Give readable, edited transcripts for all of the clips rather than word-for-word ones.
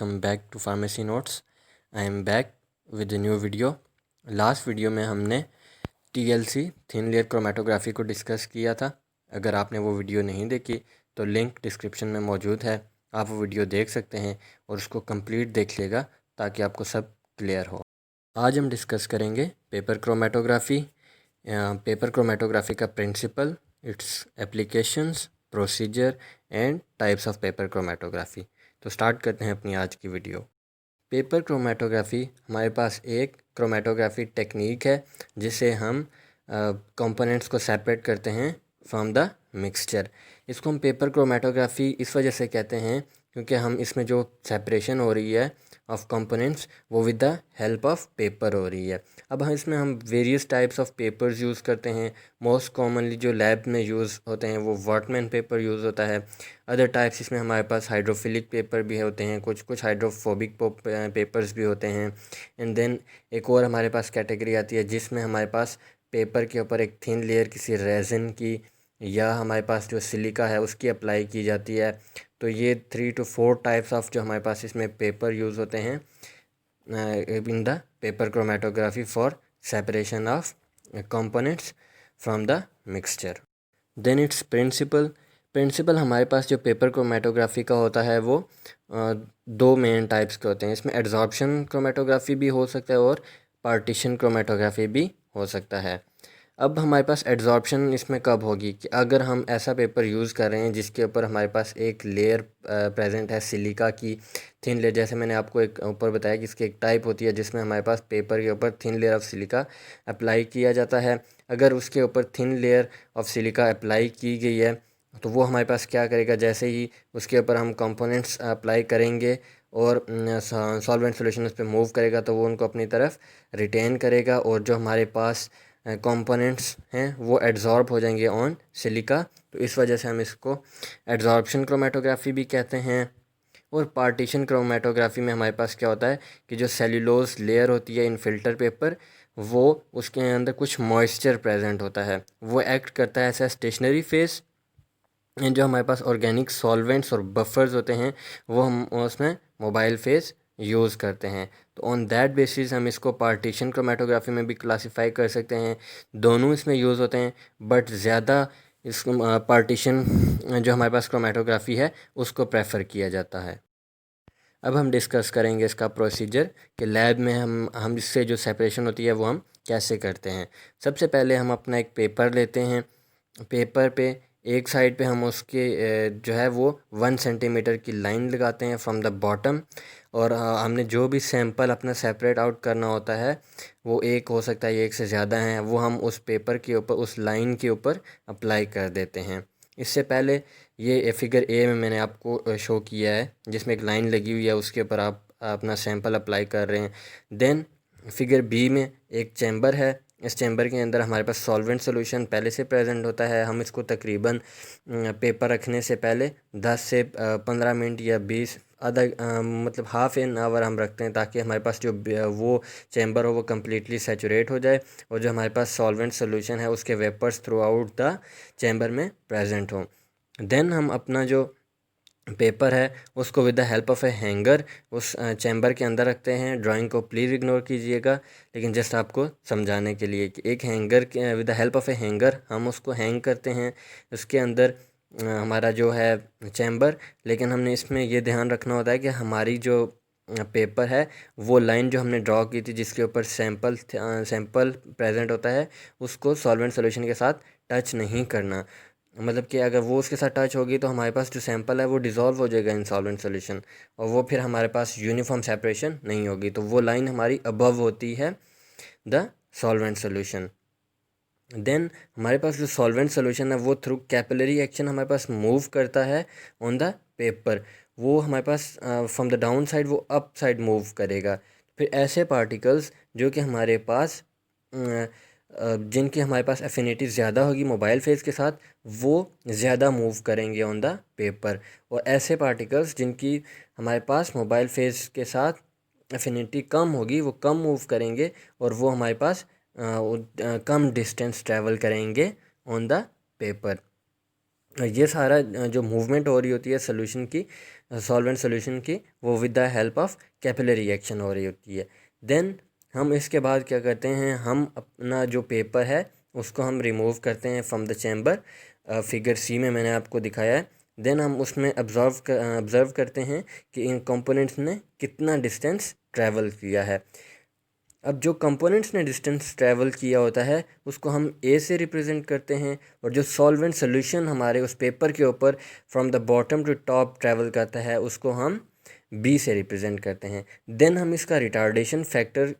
welcome back to Pharmacy Notes. I am back with a new video. Last video में हमने TLC thin layer chromatography को discuss किया था। अगर आपने वो वीडियो नहीं देखी तो लिंक डिस्क्रिप्शन में मौजूद है, आप वो वीडियो देख सकते हैं और उसको कंप्लीट देख लेगा ताकि आपको सब क्लियर हो। आज हम डिस्कस करेंगे पेपर क्रोमेटोग्राफी, पेपर क्रोमेटोग्राफी का principle, its applications, procedure and types of paper chromatography. तो स्टार्ट करते हैं अपनी आज की वीडियो। पेपर क्रोमेटोग्राफी हमारे पास एक क्रोमेटोग्राफी टेक्निक है जिसे हम कंपोनेंट्स को सेपरेट करते हैं फ्रॉम द मिक्सचर। इसको हम पेपर क्रोमेटोग्राफी इस वजह से कहते हैं क्योंकि हम इसमें जो सेपरेशन हो रही है ऑफ कंपोनेंट्स वो with the help of paper हो रही है। अब हम various types of papers use करते हैं। मोस्ट कॉमनली जो लैब में यूज़ होते हैं वो वर्टमैन पेपर यूज़ होता है। अदर टाइप्स इसमें हमारे पास हाइड्रोफिलिक पेपर भी होते हैं, कुछ हाइड्रोफोबिक पेपर्स भी होते हैं। एंड देन एक और हमारे पास कैटेगरी आती है जिसमें हमारे पास पेपर के ऊपर एक थिन लेयर किसी रेजिन की या हमारे पास जो सिलिका है उसकी अप्लाई की जाती है। तो ये 3 to 4 टाइप्स ऑफ जो हमारे पास इसमें पेपर यूज़ होते हैं in the paper chromatography for separation of components from the mixture. Then its principle हमारे पास जो पेपर क्रोमेटोग्राफी का होता है वो दो मेन टाइप्स के होते हैं। इसमें एड्जॉर्प्शन क्रोमेटोग्राफी भी हो सकता है और पार्टीशन क्रोमेटोग्राफी भी हो सकता है। अब हमारे पास एड्जॉर्प्शन इसमें कब होगी कि अगर हम ऐसा पेपर यूज़ कर रहे हैं जिसके ऊपर हमारे पास एक लेयर प्रेजेंट है सिलिका की थिन लेयर। जैसे मैंने आपको एक ऊपर बताया कि इसकी एक टाइप होती है जिसमें हमारे पास पेपर के ऊपर thin layer of silica apply किया जाता है। अगर उसके ऊपर thin layer of silica apply की गई है तो वो हमारे पास क्या करेगा, जैसे ही उसके ऊपर हम कंपोनेंट्स अप्लाई करेंगे और सॉल्वेंट सॉल्यूशन उस पर मूव करेगा तो वो उनको अपनी तरफ रिटेन करेगा और जो हमारे पास कंपोनेंट्स हैं वो एड्जॉर्ब हो जाएंगे ऑन सिलिका। तो इस वजह से हम इसको एड्जॉर्प्शन क्रोमेटोग्राफी भी कहते हैं। और पार्टीशन क्रोमेटोग्राफी में हमारे पास क्या होता है कि जो सेल्यूलोज लेयर होती है इन फिल्टर पेपर वो उसके अंदर कुछ मॉइस्चर प्रेजेंट होता है, वो एक्ट करता है एज स्टेशनरी फेस। जो हमारे पास ऑर्गेनिक सॉल्वेंट्स और बफर्स होते हैं वो हम उसमें मोबाइल फेस यूज़ करते हैं। तो ऑन दैट बेसिस हम इसको पार्टीशन क्रोमेटोग्राफी में भी क्लासीफाई कर सकते हैं। दोनों इसमें यूज़ होते हैं बट ज़्यादा इस पार्टीशन जो हमारे पास क्रोमेटोग्राफी है उसको प्रेफर किया जाता है। अब हम डिस्कस करेंगे इसका प्रोसीजर कि लैब में हम इससे जो सेपरेशन होती है वो हम कैसे करते हैं। सबसे पहले हम अपना एक पेपर लेते हैं। पेपर पे एक साइड पे हम उसके जो है वो 1 सेंटीमीटर की लाइन लगाते हैं फ्रॉम द बॉटम। और हमने जो भी सैंपल अपना सेपरेट आउट करना होता है वो एक हो सकता है, एक से ज़्यादा हैं, वो हम उस पेपर के ऊपर उस लाइन के ऊपर अप्लाई कर देते हैं। इससे पहले ये फिगर ए में मैंने आपको शो किया है जिसमें एक लाइन लगी हुई है, उसके ऊपर आप अपना सैंपल अप्लाई कर रहे हैं। देन फिगर बी में एक चैम्बर है, इस चैम्बर के अंदर हमारे पास सॉल्वेंट सॉल्यूशन पहले से प्रेजेंट होता है। हम इसको तकरीबन पेपर रखने से पहले 10 से 15 मिनट या 20 आधा मतलब हाफ़ एन आवर हम रखते हैं ताकि हमारे पास जो वो चैम्बर हो वो कम्प्लीटली सैचुरेट हो जाए और जो हमारे पास सॉल्वेंट सॉल्यूशन है उसके vapours throughout the chamber में प्रेजेंट हों। देन हम अपना जो पेपर है उसको with the help of a hanger उस चैम्बर के अंदर रखते हैं। ड्राइंग को प्लीज़ इग्नोर कीजिएगा, लेकिन जस्ट आपको समझाने के लिए कि एक हैंगर के with the help of a hanger हम उसको हैंग करते हैं उसके अंदर हमारा जो है चैम्बर। लेकिन हमने इसमें ये ध्यान रखना होता है कि हमारी जो पेपर है वो लाइन जो हमने ड्रॉ की थी जिसके ऊपर सैंपल प्रेजेंट होता है उसको सॉल्वेंट सॉल्यूशन के साथ टच नहीं करना। मतलब कि अगर वो उसके साथ टच होगी तो हमारे पास जो सैंपल है वो डिज़ोल्व हो जाएगा इन सॉल्वेंट सॉल्यूशन और वो फिर हमारे पास यूनिफॉर्म सेपरेशन नहीं होगी। तो वो लाइन हमारी अबव होती है द सॉल्वेंट सॉल्यूशन। देन हमारे पास जो सॉल्वेंट सॉल्यूशन है वो थ्रू कैपिलरी एक्शन हमारे पास मूव करता है ऑन द पेपर। वो हमारे पास फ्रॉम द डाउन साइड वो अप साइड मूव करेगा। फिर ऐसे पार्टिकल्स जो कि हमारे पास जिनकी हमारे पास एफिनिटी ज़्यादा होगी मोबाइल फेस के साथ वो ज़्यादा मूव करेंगे ऑन द पेपर। और ऐसे पार्टिकल्स जिनकी हमारे पास मोबाइल फेस के साथ एफिनिटी कम होगी वो कम मूव करेंगे और वो हमारे पास कम डिस्टेंस ट्रैवल करेंगे ऑन द पेपर। ये सारा जो मूवमेंट हो रही होती है सोल्यूशन की, सॉल्वेंट सोल्यूशन की, वो with the help of capillary reaction हो रही होती है। देन हम इसके बाद क्या करते हैं, हम अपना जो पेपर है उसको हम रिमूव करते हैं फ्रॉम द चैम्बर। फिगर सी में मैंने आपको दिखाया है। देन हम उसमें ऑब्ज़र्व करते हैं कि इन कंपोनेंट्स ने कितना डिस्टेंस ट्रैवल किया है। अब जो कंपोनेंट्स ने डिस्टेंस ट्रैवल किया होता है उसको हम ए से रिप्रेजेंट करते हैं, और जो सॉल्वेंट सोल्यूशन हमारे उस पेपर के ऊपर from the bottom to top travel करता है उसको हम बी से रिप्रेजेंट करते हैं। देन हम इसका रिटार्डेशन फैक्टर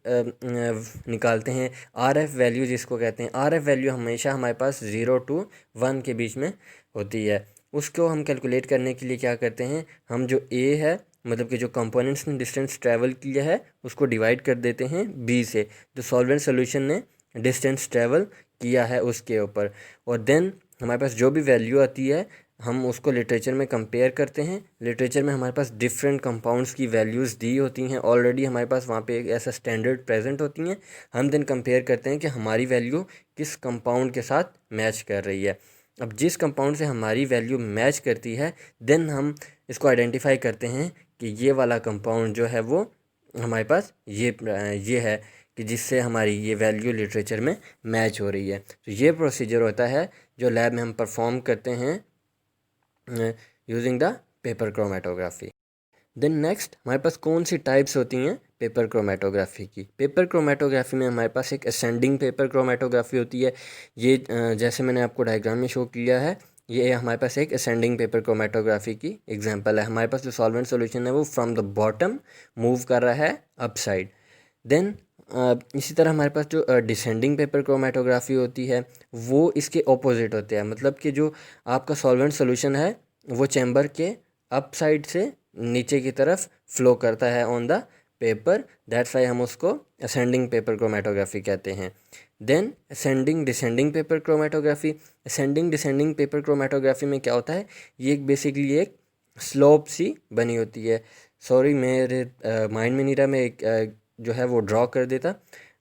निकालते हैं, आर एफ वैल्यू जिसको कहते हैं। आर एफ वैल्यू हमेशा हमारे पास 0 to 1 के बीच में होती है। उसको हम कैलकुलेट करने के लिए क्या करते हैं, हम जो ए है मतलब कि जो कंपोनेंट्स ने डिस्टेंस ट्रैवल किया है उसको डिवाइड कर देते हैं बी से, जो सॉल्वेंट सोल्यूशन ने डिस्टेंस ट्रैवल किया है उसके ऊपर। और देन हमारे पास जो भी वैल्यू आती है हम उसको लिटरेचर में कंपेयर करते हैं। लिटरेचर में हमारे पास डिफरेंट कंपाउंड्स की वैल्यूज़ दी होती हैं ऑलरेडी, हमारे पास वहाँ पे एक ऐसा स्टैंडर्ड प्रेजेंट होती हैं। हम देन कंपेयर करते हैं कि हमारी वैल्यू किस कंपाउंड के साथ मैच कर रही है। अब जिस कंपाउंड से हमारी वैल्यू मैच करती है देन हम इसको आइडेंटिफाई करते हैं कि ये वाला कंपाउंड जो है वो हमारे पास ये है कि जिससे हमारी ये वैल्यू लिटरेचर में मैच हो रही है। तो ये प्रोसीजर होता है जो लैब में हम परफॉर्म करते हैं using the paper chromatography. Then next हमारे पास कौन सी टाइप्स होती हैं पेपर क्रोमेटोग्राफी की। पेपर क्रोमेटोग्राफी में हमारे पास एक असेंडिंग पेपर क्रोमेटोग्राफी होती है। ये जैसे मैंने आपको डायग्राम में शो किया है, ये हमारे पास एक असेंडिंग पेपर क्रोमेटोग्राफी की एग्जांपल है। हमारे पास जो सॉल्वेंट सॉल्यूशन है वो फ्रॉम द बॉटम मूव कर रहा है अप साइड। देन इसी तरह हमारे पास जो डिसेंडिंग पेपर क्रोमेटोग्राफी होती है वो इसके ऑपोजिट होते हैं। मतलब कि जो आपका सॉल्वेंट सॉल्यूशन है वो चैम्बर के अप साइड से नीचे की तरफ फ्लो करता है on the paper, that's why हम उसको असेंडिंग पेपर क्रोमेटोग्राफी कहते हैं। Then ascending descending paper chromatography. Ascending descending paper chromatography में क्या होता है, ये एक बेसिकली एक स्लोप सी बनी होती है। सॉरी मेरे माइंड में नहीं रहा, मैं एक जो है वो ड्रॉ कर देता,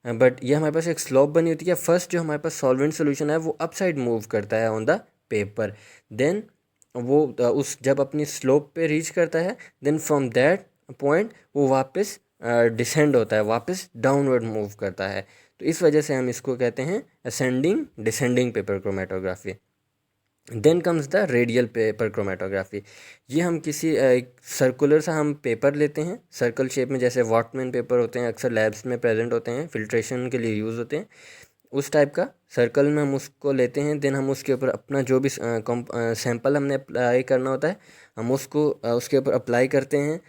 बट ये हमारे पास एक स्लोप बनी होती है। फर्स्ट जो हमारे पास सॉल्वेंट सोल्यूशन है वो अप साइड मूव करता है ऑन द पेपर। देन वो उस जब अपनी स्लोप पे रीच करता है देन फ्रॉम दैट पॉइंट वो वापस डिसेंड होता है, वापस डाउनवर्ड मूव करता है। तो इस वजह से हम इसको कहते हैं ascending descending paper chromatography. Then comes the radial paper chromatography. ये हम किसी एक सर्कुलर सा हम पेपर लेते हैं सर्कल शेप में, जैसे वॉटमैन पेपर होते हैं अक्सर लैब्स में प्रेजेंट होते हैं, फिल्ट्रेशन के लिए यूज़ होते हैं। उस टाइप का सर्कल में हम उसको लेते हैं। देन हम उसके ऊपर अपना जो भी सैंपल हमने अप्लाई करना होता है हम उसको उसके ऊपर अप्लाई करते हैं,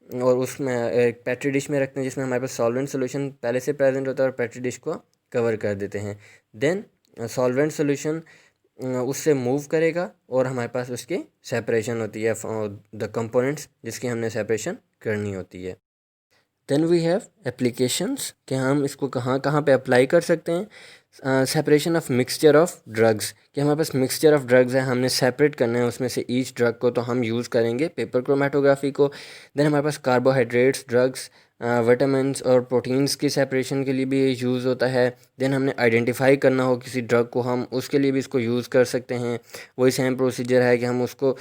और उसमें एक पेट्री डिश में रखते हैं जिसमें हमारे पास सॉल्वेंट सोल्यूशन पहले से प्रेजेंट होता है, और पेट्री डिश को कवर कर देते हैं। देन सॉल्वेंट सोल्यूशन उससे मूव करेगा और हमारे पास उसकी सेपरेशन होती है द कंपोनेंट्स जिसकी हमने सेपरेशन करनी होती है। देन वी हैव एप्लीकेशंस कि हम इसको कहाँ कहाँ पे अप्लाई कर सकते हैं। Separation of mixture of drugs, कि हमारे पास मिक्सचर ऑफ ड्रग्स है, हमने सेपरेट करना है उसमें से ईच ड्रग को, तो हम यूज़ करेंगे पेपर क्रोमेटोग्राफी को। देन हमारे पास कार्बोहाइड्रेट्स ड्रग्स विटामिन्स और प्रोटीन्स की सेपरेशन के लिए भी ये यूज़ होता है। देन हमने आइडेंटिफाई करना हो किसी ड्रग को, हम उसके लिए भी इसको यूज़ कर सकते हैं। वही सेम प्रोसीजर है कि हम उसको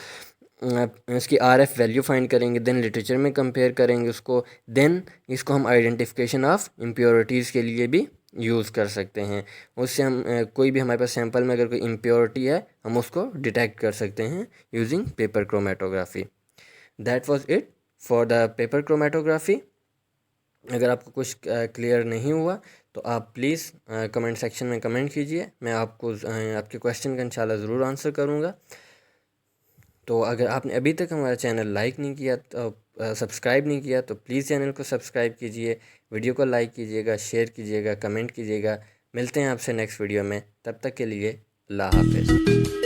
इसकी आर एफ वैल्यू फाइंड करेंगे, देन लिटरेचर में कंपेयर करेंगे उसको। देन इसको हम आइडेंटिफिकेशन ऑफ इम्प्योरिटीज़ के लिए भी यूज़ कर सकते हैं। उससे हम कोई भी हमारे पास सैंपल में अगर कोई इम्प्योरिटी है हम उसको डिटेक्ट कर सकते हैं using paper chromatography. That was it for the paper chromatography. अगर आपको कुछ क्लियर नहीं हुआ तो आप प्लीज़ कमेंट सेक्शन में कमेंट कीजिए, मैं आपको आपके क्वेश्चन का इंशाल्लाह ज़रूर आंसर करूँगा। तो अगर आपने अभी तक हमारा चैनल लाइक नहीं किया तो सब्सक्राइब नहीं किया तो प्लीज़ चैनल को सब्सक्राइब कीजिए, वीडियो को लाइक कीजिएगा, शेयर कीजिएगा, कमेंट कीजिएगा। मिलते हैं आपसे नेक्स्ट वीडियो में, तब तक के लिए अल्लाह हाफ़िज़।